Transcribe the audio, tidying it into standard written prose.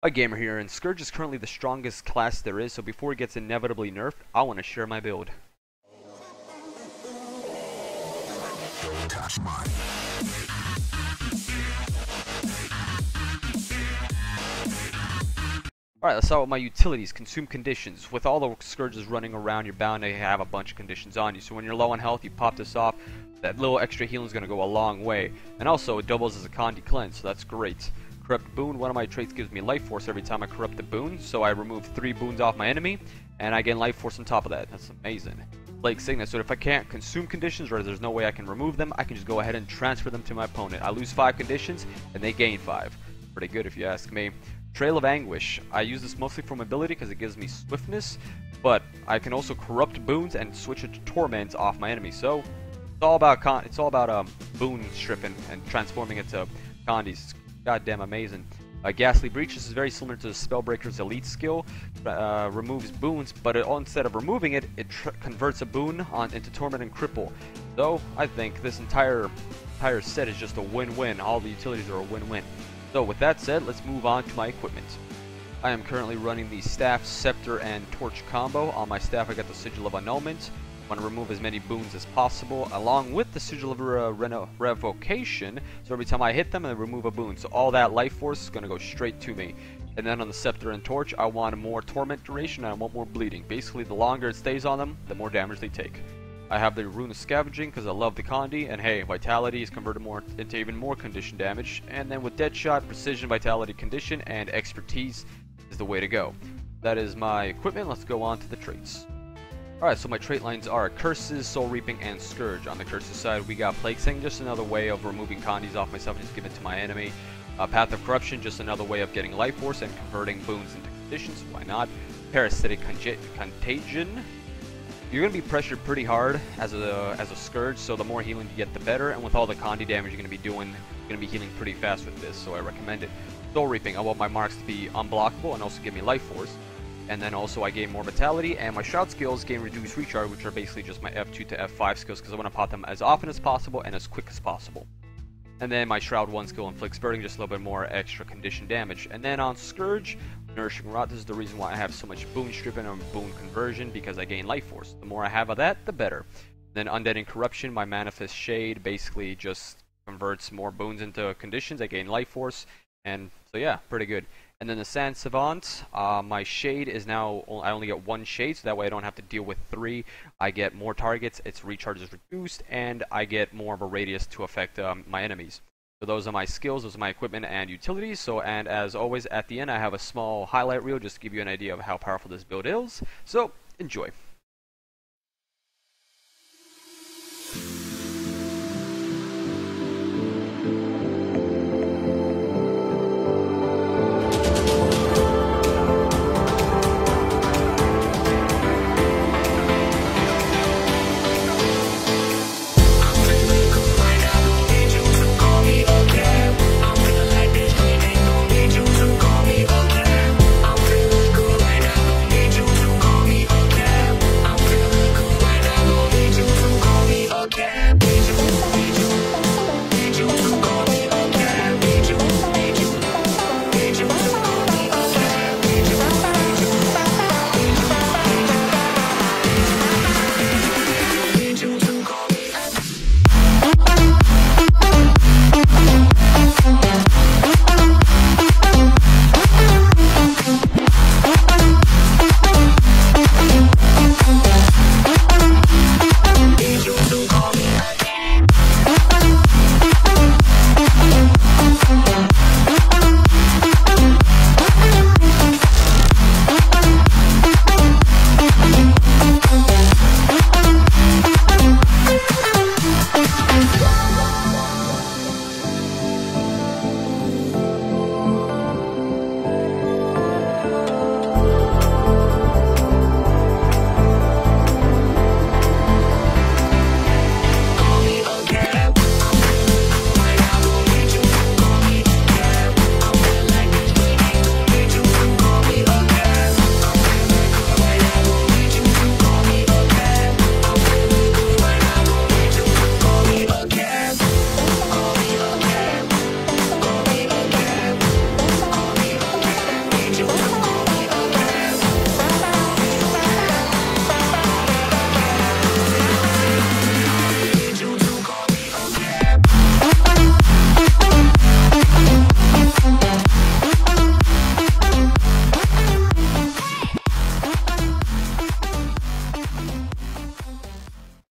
AGamer here, and Scourge is currently the strongest class there is, so before it gets inevitably nerfed, I want to share my build. Alright, let's start with my utilities. Consume conditions. With all the Scourges running around, you're bound to have a bunch of conditions on you. So when you're low on health, you pop this off. That little extra healing is going to go a long way. And also, it doubles as a Condi cleanse, so that's great. Corrupt boon, one of my traits gives me life force every time I corrupt the boon, so I remove 3 boons off my enemy, and I gain life force on top of that. That's amazing. Plague sickness, so if I can't consume conditions or there's no way I can remove them, I can just go ahead and transfer them to my opponent. I lose 5 conditions, and they gain 5. Pretty good if you ask me. Trail of Anguish. I use this mostly for mobility because it gives me swiftness, but I can also corrupt boons and switch it to torment off my enemy. So it's all about boon stripping and transforming it to Condis. Goddamn amazing. Ghastly Breach. This is very similar to the Spellbreaker's elite skill. Removes boons, but instead of removing it, it converts a boon into Torment and Cripple. So I think this entire set is just a win-win. All the utilities are a win-win. So with that said, let's move on to my equipment. I am currently running the Staff, Scepter, and Torch combo. On my staff I got the Sigil of Annulment. I want to remove as many boons as possible, along with the Sigil of Revocation, so every time I hit them I remove a boon. So all that life force is going to go straight to me. And then on the Scepter and Torch, I want more Torment duration and I want more bleeding. Basically, the longer it stays on them, the more damage they take. I have the Rune of Scavenging because I love the Condi, and hey, Vitality is converted into even more condition damage. And then with Deadshot, Precision, Vitality, Condition, and Expertise is the way to go. That is my equipment. Let's go on to the traits. Alright, so my trait lines are Curses, Soul Reaping, and Scourge. On the Curses side, we got Plague Sing, just another way of removing Condis off myself and just give it to my enemy. Path of Corruption, just another way of getting Life Force and converting boons into conditions. Why not? Parasitic Contagion. You're going to be pressured pretty hard as a Scourge, so the more healing you get, the better. And with all the Condi damage you're going to be doing, you're going to be healing pretty fast with this, so I recommend it. Soul Reaping, I want my marks to be unblockable and also give me Life Force. And then also I gain more Vitality, and my Shroud skills gain Reduced Recharge, which are basically just my F2 to F5 skills, because I want to pop them as often as possible and as quick as possible. And then my Shroud 1 skill inflicts burning, just a little bit more extra condition damage. And then on Scourge, Nourishing Rot, this is the reason why I have so much boon stripping and boon conversion, because I gain life force. The more I have of that, the better. Then Undead and Corruption, my Manifest Shade basically just converts more boons into conditions. I gain life force, and so yeah, pretty good. And then the Sand Savant, my Shade is now, I only get 1 Shade, so that way I don't have to deal with 3. I get more targets, its recharge is reduced, and I get more of a radius to affect my enemies. So those are my skills, those are my equipment and utilities. So, and as always, at the end I have a small highlight reel just to give you an idea of how powerful this build is. So, enjoy.